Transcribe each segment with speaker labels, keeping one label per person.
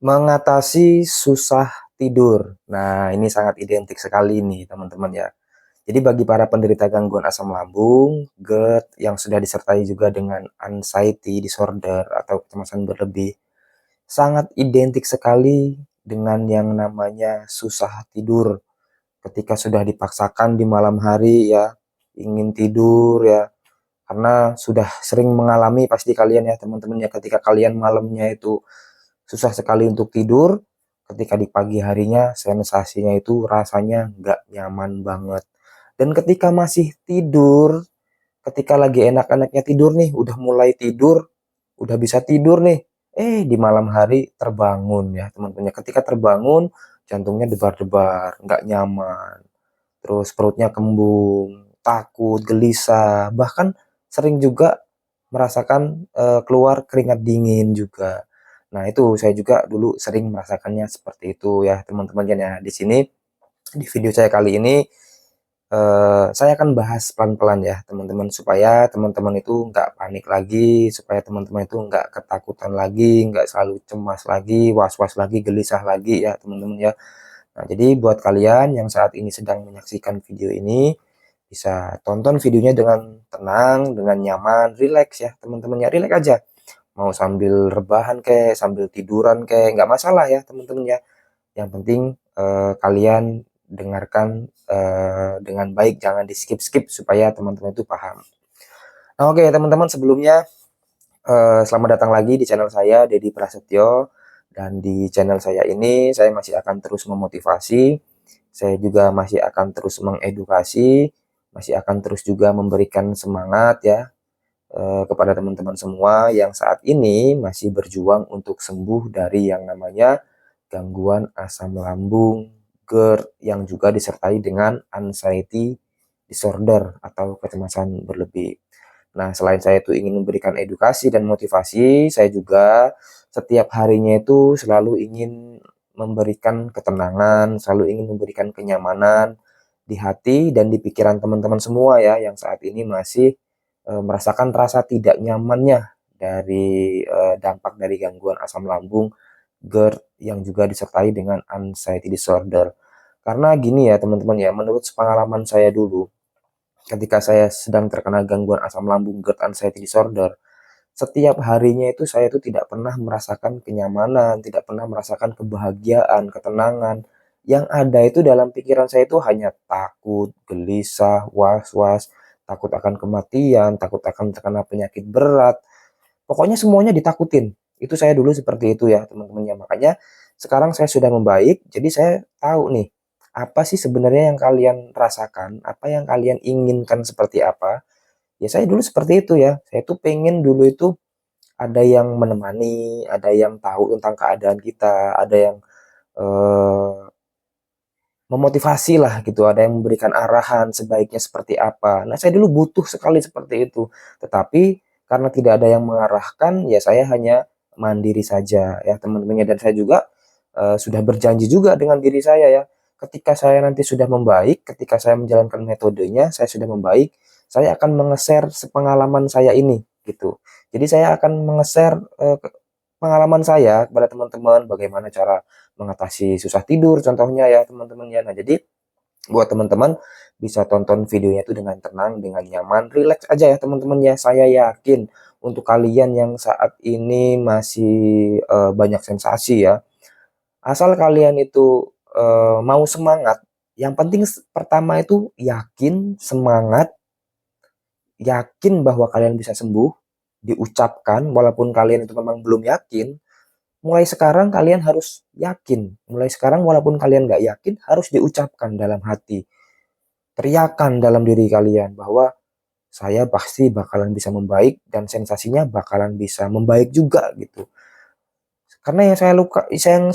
Speaker 1: Mengatasi susah tidur. Nah, ini sangat identik sekali nih, teman-teman ya. Jadi bagi para penderita gangguan asam lambung, GERD yang sudah disertai juga dengan anxiety disorder atau kecemasan berlebih, sangat identik sekali dengan yang namanya susah tidur. Ketika sudah dipaksakan di malam hari ya, ingin tidur ya, karena sudah sering mengalami pasti kalian ya teman-teman ya, ketika kalian malamnya itu susah sekali untuk tidur, ketika di pagi harinya sensasinya itu rasanya nggak nyaman banget. Dan ketika masih tidur, ketika lagi enak-enaknya tidur nih, udah mulai tidur, udah bisa tidur nih, di malam hari terbangun ya teman-teman. Ketika terbangun, jantungnya debar-debar, nggak nyaman, terus perutnya kembung, takut, gelisah, bahkan sering juga merasakan keluar keringat dingin juga. Nah, itu saya juga dulu sering merasakannya seperti itu ya, teman-teman ya. Di sini di video saya kali ini saya akan bahas pelan-pelan ya, teman-teman, supaya teman-teman itu nggak panik lagi, supaya teman-teman itu nggak ketakutan lagi, nggak selalu cemas lagi, was-was lagi, gelisah lagi ya, teman-teman ya. Nah, jadi buat kalian yang saat ini sedang menyaksikan video ini, bisa tonton videonya dengan tenang, dengan nyaman, rileks ya teman-teman ya, rileks aja. Mau sambil rebahan kek, sambil tiduran kek, nggak masalah ya teman-teman ya. Yang penting kalian dengarkan dengan baik, jangan di skip-skip supaya teman-teman itu paham. Nah, oke teman-teman, sebelumnya selamat datang lagi di channel saya, Dedi Prasetyo. Dan di channel saya ini, saya masih akan terus memotivasi, saya juga masih akan terus mengedukasi, masih akan terus juga memberikan semangat ya kepada teman-teman semua yang saat ini masih berjuang untuk sembuh dari yang namanya gangguan asam lambung, GERD, yang juga disertai dengan anxiety disorder atau kecemasan berlebih. Nah, selain saya itu ingin memberikan edukasi dan motivasi, saya juga setiap harinya itu selalu ingin memberikan ketenangan, selalu ingin memberikan kenyamanan di hati dan di pikiran teman-teman semua ya, yang saat ini masih merasakan rasa tidak nyamannya dari dampak dari gangguan asam lambung, GERD, yang juga disertai dengan anxiety disorder. Karena gini ya teman-teman ya, menurut pengalaman saya dulu, ketika saya sedang terkena gangguan asam lambung, GERD, anxiety disorder, setiap harinya itu saya itu tidak pernah merasakan kenyamanan, tidak pernah merasakan kebahagiaan, ketenangan. Yang ada itu dalam pikiran saya itu hanya takut, gelisah, was-was, takut akan kematian, takut akan terkena penyakit berat. Pokoknya semuanya ditakutin. Itu saya dulu seperti itu ya teman-teman ya. Makanya sekarang saya sudah membaik, jadi saya tahu nih, apa sih sebenarnya yang kalian rasakan, apa yang kalian inginkan seperti apa. Ya saya dulu seperti itu ya. Saya tuh pengen dulu itu ada yang menemani, ada yang tahu tentang keadaan kita, ada yang eh, memotivasi lah gitu, ada yang memberikan arahan sebaiknya seperti apa. Nah, saya dulu butuh sekali seperti itu. Tetapi karena tidak ada yang mengarahkan, ya saya hanya mandiri saja ya teman-temannya. Dan saya juga sudah berjanji juga dengan diri saya ya. Ketika saya nanti sudah membaik, ketika saya menjalankan metodenya, saya sudah membaik, saya akan menge-share sepengalaman saya ini gitu. Jadi saya akan menge-share pengalaman saya kepada teman-teman, bagaimana cara mengatasi susah tidur contohnya ya teman-teman ya. Nah, jadi buat teman-teman bisa tonton videonya itu dengan tenang, dengan nyaman, rileks aja ya teman-teman ya. Saya yakin untuk kalian yang saat ini masih banyak sensasi ya, asal kalian itu mau semangat, yang penting pertama itu yakin, semangat, yakin bahwa kalian bisa sembuh, diucapkan walaupun kalian itu memang belum yakin. Mulai sekarang kalian harus yakin. Mulai sekarang walaupun kalian nggak yakin, harus diucapkan dalam hati. Teriakan dalam diri kalian bahwa saya pasti bakalan bisa membaik dan sensasinya bakalan bisa membaik juga gitu. Karena yang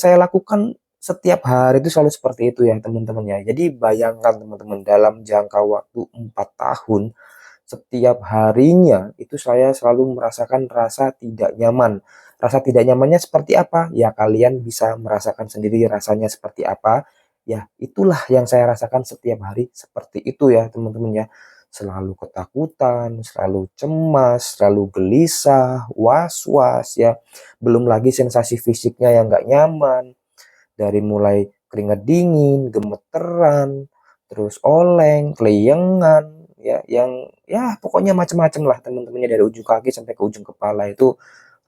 Speaker 1: saya lakukan setiap hari itu selalu seperti itu ya teman-teman ya. Jadi bayangkan teman-teman, dalam jangka waktu 4 tahun, setiap harinya itu saya selalu merasakan rasa tidak nyaman. Rasa tidak nyamannya seperti apa? Ya kalian bisa merasakan sendiri rasanya seperti apa. Ya itulah yang saya rasakan setiap hari seperti itu ya teman-teman ya. selalu ketakutan, selalu cemas, selalu gelisah, was-was ya. Belum lagi sensasi fisiknya yang nggak nyaman, dari mulai keringat dingin, gemeteran, terus oleng, kelayangan, ya, yang ya pokoknya macam-macam lah teman-temannya dari ujung kaki sampai ke ujung kepala itu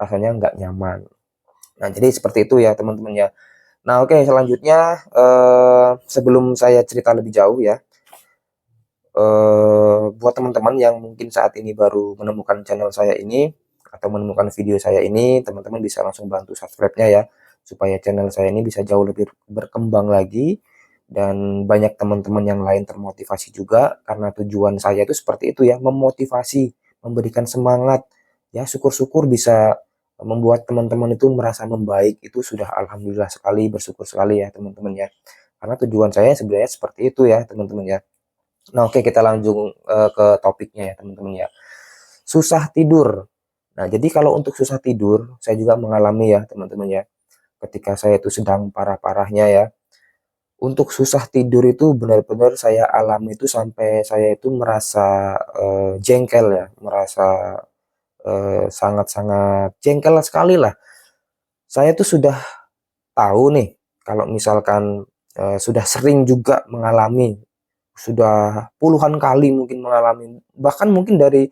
Speaker 1: rasanya nggak nyaman. Nah, jadi seperti itu ya teman-teman ya. Nah, oke, selanjutnya sebelum saya cerita lebih jauh ya, buat teman-teman yang mungkin saat ini baru menemukan channel saya ini atau menemukan video saya ini, teman-teman bisa langsung bantu subscribe-nya ya, supaya channel saya ini bisa jauh lebih berkembang lagi dan banyak teman-teman yang lain termotivasi juga, karena tujuan saya itu seperti itu ya, memotivasi, memberikan semangat ya, syukur-syukur bisa membuat teman-teman itu merasa membaik, itu sudah alhamdulillah sekali, bersyukur sekali ya teman-teman ya. Karena tujuan saya sebenarnya seperti itu ya teman-teman ya. Nah, oke, kita langsung ke topiknya ya teman-teman ya. Susah tidur. Nah, jadi kalau untuk susah tidur, saya juga mengalami ya teman-teman ya. Ketika saya itu sedang parah-parahnya ya. Untuk susah tidur itu benar-benar saya alami itu sampai saya itu merasa jengkel ya, merasa sangat-sangat jengkel sekali lah. Saya tuh sudah tahu nih kalau misalkan sudah sering juga mengalami, sudah puluhan kali mungkin mengalami, bahkan mungkin dari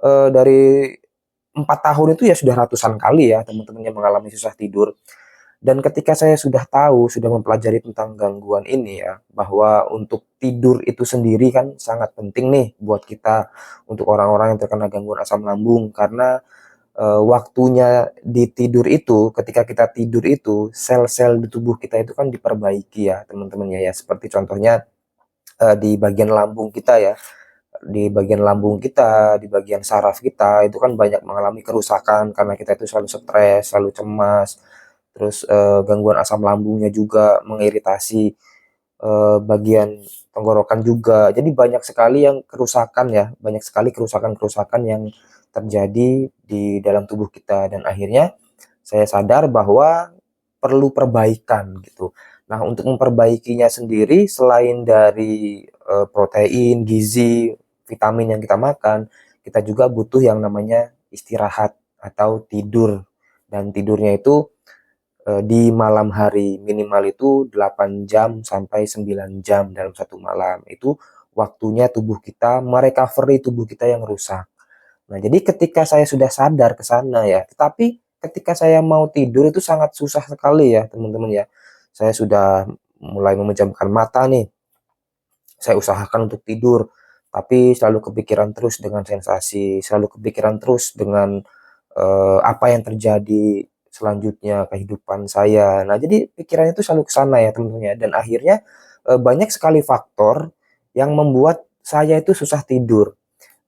Speaker 1: 4 tahun itu ya sudah ratusan kali ya teman-teman yang mengalami susah tidur. Dan ketika saya sudah tahu, sudah mempelajari tentang gangguan ini ya, bahwa untuk tidur itu sendiri kan sangat penting nih buat kita, untuk orang-orang yang terkena gangguan asam lambung, karena waktunya di tidur itu, ketika kita tidur itu, sel-sel di tubuh kita itu kan diperbaiki ya teman-teman ya, seperti contohnya di bagian lambung kita ya, di bagian lambung kita, di bagian saraf kita itu kan banyak mengalami kerusakan karena kita itu selalu stres, selalu cemas, terus gangguan asam lambungnya juga mengiritasi bagian tenggorokan juga. Jadi banyak sekali yang kerusakan ya, banyak sekali kerusakan-kerusakan yang terjadi di dalam tubuh kita, dan akhirnya saya sadar bahwa perlu perbaikan gitu. Nah, untuk memperbaikinya sendiri selain dari protein, gizi, vitamin yang kita makan, kita juga butuh yang namanya istirahat atau tidur. Dan tidurnya itu di malam hari minimal itu 8 jam sampai 9 jam dalam satu malam. Itu waktunya tubuh kita merecovery tubuh kita yang rusak. Nah, jadi ketika saya sudah sadar ke sana ya, tetapi ketika saya mau tidur itu sangat susah sekali ya, teman-teman ya. Saya sudah mulai memejamkan mata nih, saya usahakan untuk tidur, tapi selalu kepikiran terus dengan sensasi, selalu kepikiran terus dengan apa yang terjadi selanjutnya kehidupan saya. Nah, jadi pikirannya itu selalu ke sana ya teman-teman ya, dan akhirnya banyak sekali faktor yang membuat saya itu susah tidur.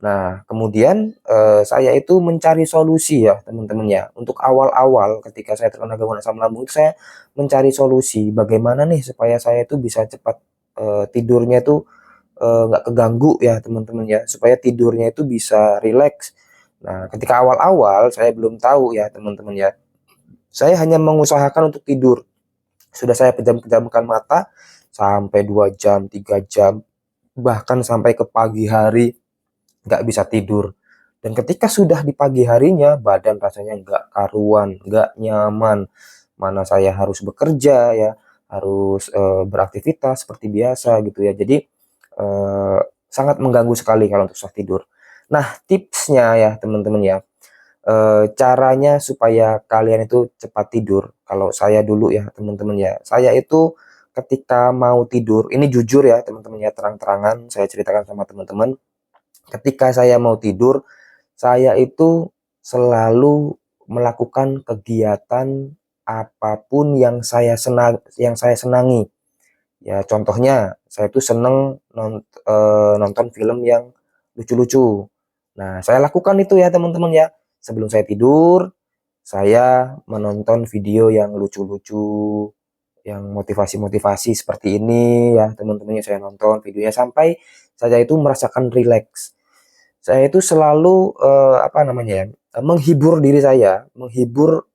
Speaker 1: Nah, kemudian saya itu mencari solusi ya teman-teman ya. Untuk awal-awal ketika saya terkena gangguan asam lambung itu saya mencari solusi bagaimana nih supaya saya itu bisa cepat tidurnya itu nggak keganggu ya teman-teman ya, supaya tidurnya itu bisa rileks. Nah, ketika awal-awal saya belum tahu ya teman-teman ya. Saya hanya mengusahakan untuk tidur. Sudah saya pejam-pejamkan mata sampai 2 jam, 3 jam, bahkan sampai ke pagi hari nggak bisa tidur. Dan ketika sudah di pagi harinya, badan rasanya nggak karuan, nggak nyaman. Mana saya harus bekerja ya, harus beraktivitas seperti biasa gitu ya. Jadi sangat mengganggu sekali kalau untuk susah tidur. Nah, tipsnya ya teman-teman ya, caranya supaya kalian itu cepat tidur. Kalau saya dulu ya teman-teman ya, saya itu ketika mau tidur, ini jujur ya teman-teman ya, terang-terangan saya ceritakan sama teman-teman. Ketika saya mau tidur, saya itu selalu melakukan kegiatan apapun yang saya senangi. Ya contohnya, saya tuh seneng nonton film yang lucu-lucu. Nah, saya lakukan itu ya teman-teman ya. Sebelum saya tidur, saya menonton video yang lucu-lucu, yang motivasi-motivasi seperti ini ya teman-temannya, saya nonton videonya sampai saya itu merasakan rileks. Saya itu selalu apa namanya ya, menghibur diri saya, menghibur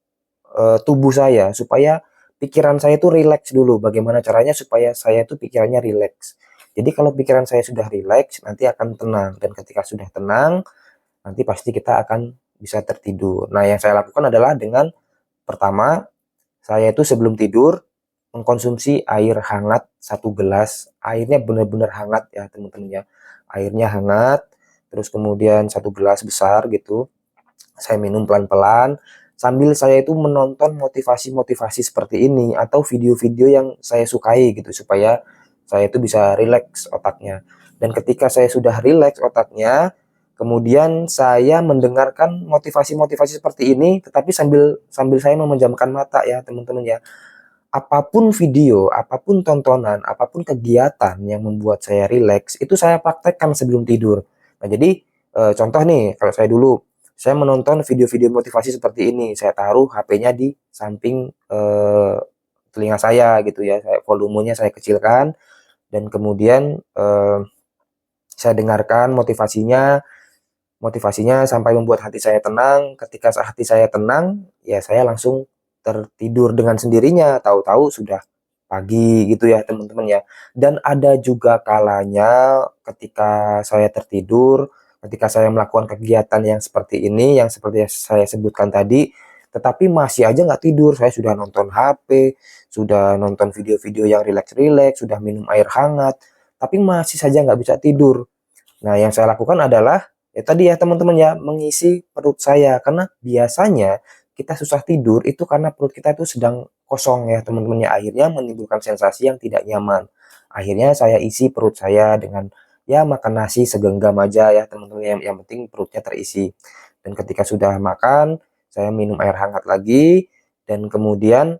Speaker 1: tubuh saya supaya pikiran saya itu rileks dulu. Bagaimana caranya supaya saya itu pikirannya rileks? Jadi kalau pikiran saya sudah rileks, nanti akan tenang, dan ketika sudah tenang, nanti pasti kita akan bisa tertidur. Nah, yang saya lakukan adalah dengan pertama, saya itu sebelum tidur mengkonsumsi air hangat 1 gelas. Airnya benar-benar hangat ya teman-teman ya. Airnya hangat, terus kemudian 1 gelas besar gitu. Saya minum pelan-pelan sambil saya itu menonton motivasi-motivasi seperti ini atau video-video yang saya sukai gitu supaya saya itu bisa rileks otaknya. Dan ketika saya sudah rileks otaknya, kemudian saya mendengarkan motivasi-motivasi seperti ini tetapi sambil sambil saya memejamkan mata ya teman-teman ya. Apapun video, apapun tontonan, apapun kegiatan yang membuat saya rileks, itu saya praktekkan sebelum tidur. Nah, jadi contoh nih, kalau saya dulu, saya menonton video-video motivasi seperti ini, saya taruh HP-nya di samping telinga saya gitu ya, volumenya saya kecilkan, dan kemudian saya dengarkan motivasinya, motivasinya sampai membuat hati saya tenang. Ketika hati saya tenang, ya saya langsung tertidur dengan sendirinya, tahu-tahu sudah pagi gitu ya teman-teman ya. Dan ada juga kalanya ketika saya tertidur, ketika saya melakukan kegiatan yang seperti ini, yang seperti yang saya sebutkan tadi, tetapi masih aja nggak tidur. Saya sudah nonton HP, sudah nonton video-video yang rileks-rileks, sudah minum air hangat, tapi masih saja nggak bisa tidur. Nah, yang saya lakukan adalah ya tadi ya teman-teman ya, mengisi perut saya. Karena biasanya kita susah tidur itu karena perut kita itu sedang kosong ya teman-teman ya. Akhirnya menimbulkan sensasi yang tidak nyaman. Akhirnya saya isi perut saya dengan ya makan nasi segenggam aja ya teman-teman. Yang penting perutnya terisi. Dan ketika sudah makan, saya minum air hangat lagi. Dan kemudian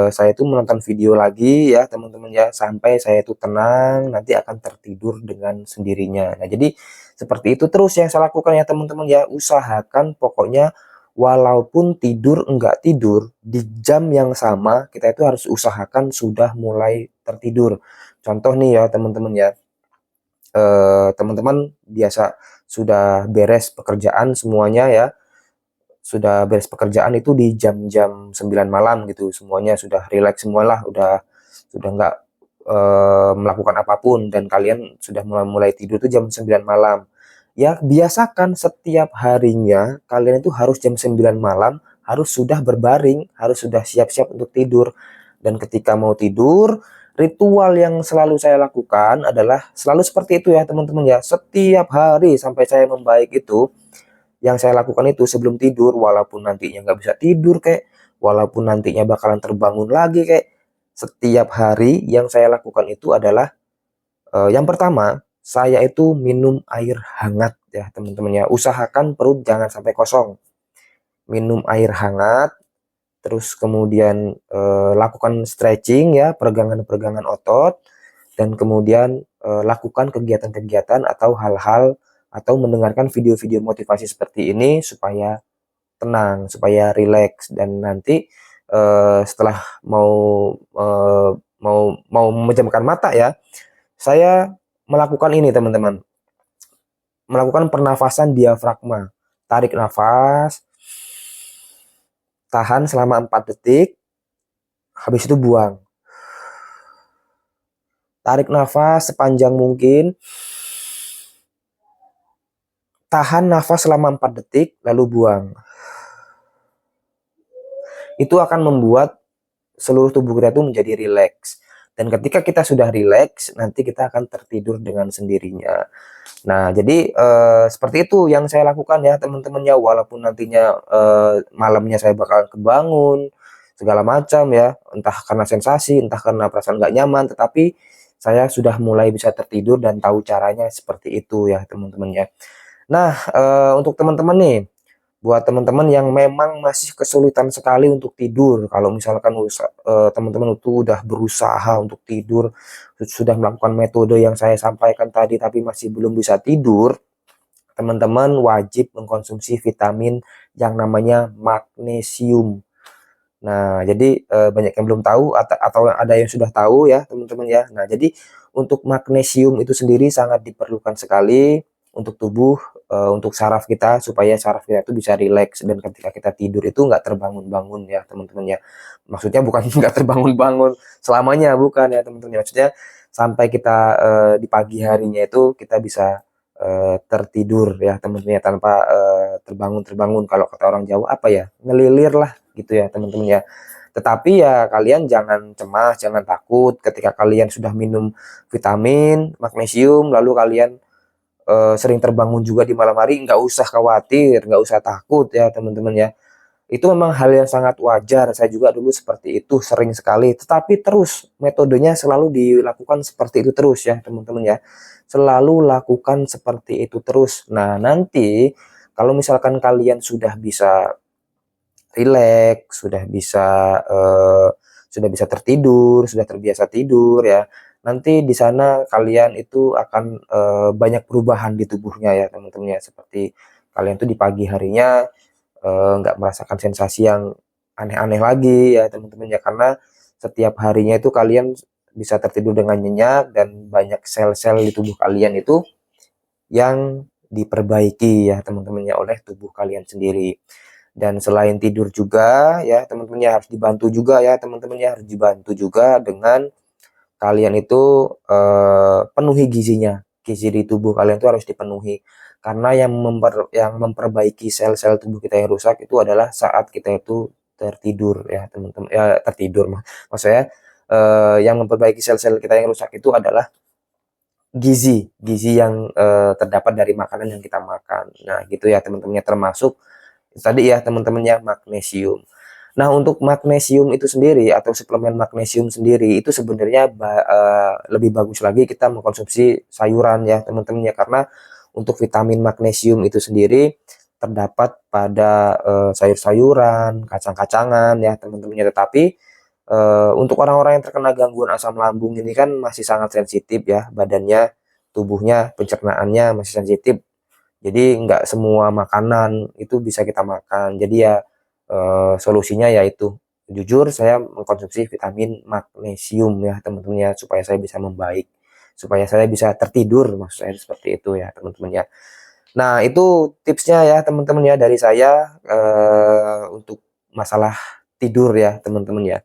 Speaker 1: saya itu menonton video lagi ya teman-teman ya, sampai saya itu tenang, nanti akan tertidur dengan sendirinya. Nah, jadi seperti itu terus yang saya lakukan ya teman-teman ya. Usahakan pokoknya walaupun tidur enggak tidur, di jam yang sama kita itu harus usahakan sudah mulai tertidur. Contoh nih ya teman-teman ya, teman-teman biasa sudah beres pekerjaan semuanya ya, sudah beres pekerjaan itu di jam-jam 9 malam gitu, semuanya sudah rileks semualah, sudah nggak melakukan apapun dan kalian sudah mulai tidur tuh jam 9 malam. Ya, biasakan setiap harinya kalian itu harus jam 9 malam harus sudah berbaring, harus sudah siap-siap untuk tidur. Dan ketika mau tidur, ritual yang selalu saya lakukan adalah selalu seperti itu ya teman-teman ya. Setiap hari sampai saya membaik itu, yang saya lakukan itu sebelum tidur, walaupun nantinya nggak bisa tidur kayak, walaupun nantinya bakalan terbangun lagi kayak, setiap hari yang saya lakukan itu adalah yang pertama, saya itu minum air hangat ya teman-teman ya. Usahakan perut jangan sampai kosong. Minum air hangat, terus kemudian lakukan stretching ya, peregangan-peregangan otot, dan kemudian lakukan kegiatan-kegiatan atau hal-hal atau mendengarkan video-video motivasi seperti ini supaya tenang, supaya rileks. Dan nanti setelah mau mau memejamkan mata ya, saya melakukan ini teman-teman, melakukan pernafasan diafragma. Tarik nafas, tahan selama 4 detik, habis itu buang. Tarik nafas sepanjang mungkin, tahan nafas selama 4 detik, lalu buang. Itu akan membuat seluruh tubuh kita itu menjadi rileks. Dan ketika kita sudah rileks, nanti kita akan tertidur dengan sendirinya. Nah, jadi seperti itu yang saya lakukan ya teman-teman ya. Walaupun nantinya malamnya saya bakal kebangun, segala macam ya. Entah karena sensasi, entah karena perasaan nggak nyaman. Tetapi saya sudah mulai bisa tertidur dan tahu caranya seperti itu ya teman-teman ya. Nah, untuk teman-teman nih, buat teman-teman yang memang masih kesulitan sekali untuk tidur, kalau misalkan teman-teman itu udah berusaha untuk tidur, sudah melakukan metode yang saya sampaikan tadi tapi masih belum bisa tidur, teman-teman wajib mengkonsumsi vitamin yang namanya magnesium. Nah, jadi banyak yang belum tahu atau ada yang sudah tahu ya teman-teman ya. Nah, jadi untuk magnesium itu sendiri sangat diperlukan sekali untuk tubuh, untuk saraf kita supaya saraf kita itu bisa rileks dan ketika kita tidur itu nggak terbangun-bangun ya teman-teman ya. Maksudnya bukan nggak terbangun-bangun selamanya, bukan ya teman-teman ya. Maksudnya sampai kita di pagi harinya itu kita bisa tertidur ya teman-teman ya, tanpa terbangun-terbangun, kalau kata orang Jawa apa ya, ngelilir lah gitu ya teman-teman ya. Tetapi ya kalian jangan cemas, jangan takut ketika kalian sudah minum vitamin, magnesium, lalu kalian sering terbangun juga di malam hari, nggak usah khawatir, nggak usah takut ya teman-teman ya. Itu memang hal yang sangat wajar, saya juga dulu seperti itu, sering sekali. Tetapi terus metodenya selalu dilakukan seperti itu terus ya teman-teman ya. Selalu lakukan seperti itu terus. Nah nanti kalau misalkan kalian sudah bisa rileks, sudah bisa tertidur, sudah terbiasa tidur ya. Nanti di sana kalian itu akan banyak perubahan di tubuhnya ya teman-teman ya. Seperti kalian tuh di pagi harinya nggak merasakan sensasi yang aneh-aneh lagi ya teman-teman ya, karena setiap harinya itu kalian bisa tertidur dengan nyenyak dan banyak sel-sel di tubuh kalian itu yang diperbaiki ya teman-teman ya oleh tubuh kalian sendiri. Dan selain tidur juga ya teman-teman ya, harus dibantu juga ya teman-teman ya, harus dibantu juga dengan kalian itu penuhi gizinya. Gizi di tubuh kalian itu harus dipenuhi. Karena yang memperbaiki sel-sel tubuh kita yang rusak itu adalah saat kita itu tertidur ya teman-teman. Ya tertidur maksudnya yang memperbaiki sel-sel kita yang rusak itu adalah gizi yang terdapat dari makanan yang kita makan. Nah, gitu ya teman-temannya, termasuk tadi ya teman-temannya magnesium. Nah, untuk magnesium itu sendiri atau suplemen magnesium sendiri itu sebenarnya lebih bagus lagi kita mengkonsumsi sayuran ya teman-teman ya, karena untuk vitamin magnesium itu sendiri terdapat pada sayur-sayuran, kacang-kacangan ya teman-temannya. Tetapi untuk orang-orang yang terkena gangguan asam lambung ini kan masih sangat sensitif ya badannya, tubuhnya, pencernaannya masih sensitif. Jadi nggak semua makanan itu bisa kita makan. Jadi ya solusinya yaitu jujur saya mengkonsumsi vitamin magnesium ya teman-teman ya, supaya saya bisa membaik, supaya saya bisa tertidur, maksud saya seperti itu ya teman-teman ya. Nah itu tipsnya ya teman-teman ya dari saya untuk masalah tidur ya teman-teman ya.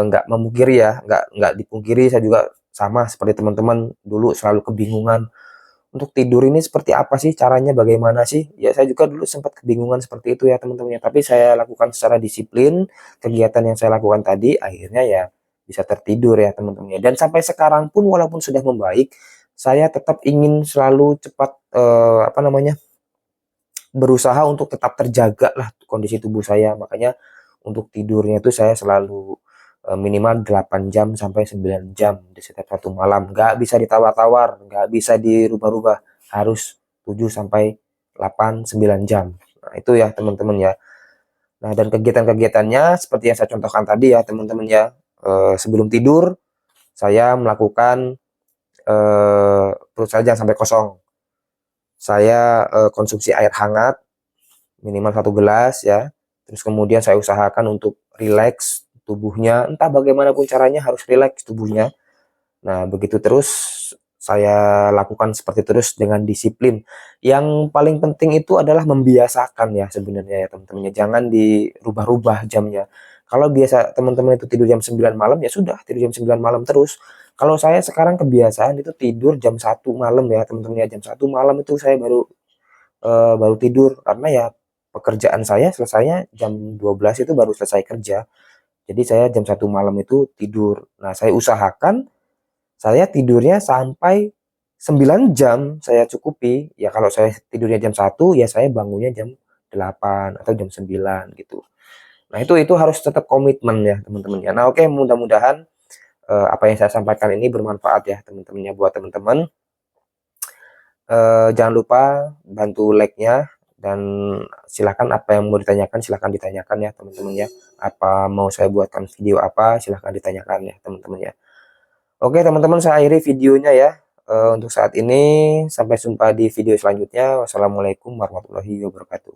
Speaker 1: Nggak memungkiri ya, nggak dipungkiri, saya juga sama seperti teman-teman dulu selalu kebingungan untuk tidur ini seperti apa sih caranya, bagaimana sih? Ya saya juga dulu sempat kebingungan seperti itu ya teman-teman ya, tapi saya lakukan secara disiplin, kegiatan yang saya lakukan tadi akhirnya ya bisa tertidur ya teman-teman ya. Dan sampai sekarang pun walaupun sudah membaik, saya tetap ingin selalu cepat apa namanya, berusaha untuk tetap terjaga lah kondisi tubuh saya. Makanya untuk tidurnya itu saya selalu minimal 8 jam sampai 9 jam di setiap satu malam. Nggak bisa ditawar-tawar, nggak bisa dirubah-rubah. Harus 7 sampai 8, 9 jam. Nah, itu ya teman-teman ya. Nah, dan kegiatan-kegiatannya seperti yang saya contohkan tadi ya teman-teman ya. Sebelum tidur saya melakukan perut saya jangan sampai kosong. Saya konsumsi air hangat minimal 1 gelas ya. Terus kemudian saya usahakan untuk rileks tubuhnya, entah bagaimanapun caranya harus rileks tubuhnya. Nah, begitu terus saya lakukan seperti terus dengan disiplin. Yang paling penting itu adalah membiasakan ya sebenarnya ya teman-teman ya. Jangan dirubah-rubah jamnya. Kalau biasa teman-teman itu tidur jam 9 malam ya sudah tidur jam 9 malam terus. Kalau saya sekarang kebiasaan itu tidur jam 1 malam ya teman-teman ya. Jam 1 malam itu saya baru tidur, karena ya pekerjaan saya selesainya jam 12 itu baru selesai kerja. Jadi saya jam 1 malam itu tidur. Nah, saya usahakan saya tidurnya sampai 9 jam saya cukupi. Ya kalau saya tidurnya jam 1 ya saya bangunnya jam 8 atau jam 9 gitu. Nah, itu harus tetap komitmen ya teman-teman ya. Nah, oke, mudah-mudahan apa yang saya sampaikan ini bermanfaat ya teman-teman ya buat teman-teman. Jangan lupa bantu like-nya, dan silakan apa yang mau ditanyakan silahkan ditanyakan ya teman-teman ya. Apa mau saya buatkan video apa silahkan ditanyakan ya teman-teman ya. Oke teman-teman, saya akhiri videonya ya. Untuk saat ini sampai jumpa di video selanjutnya. Wassalamualaikum warahmatullahi wabarakatuh.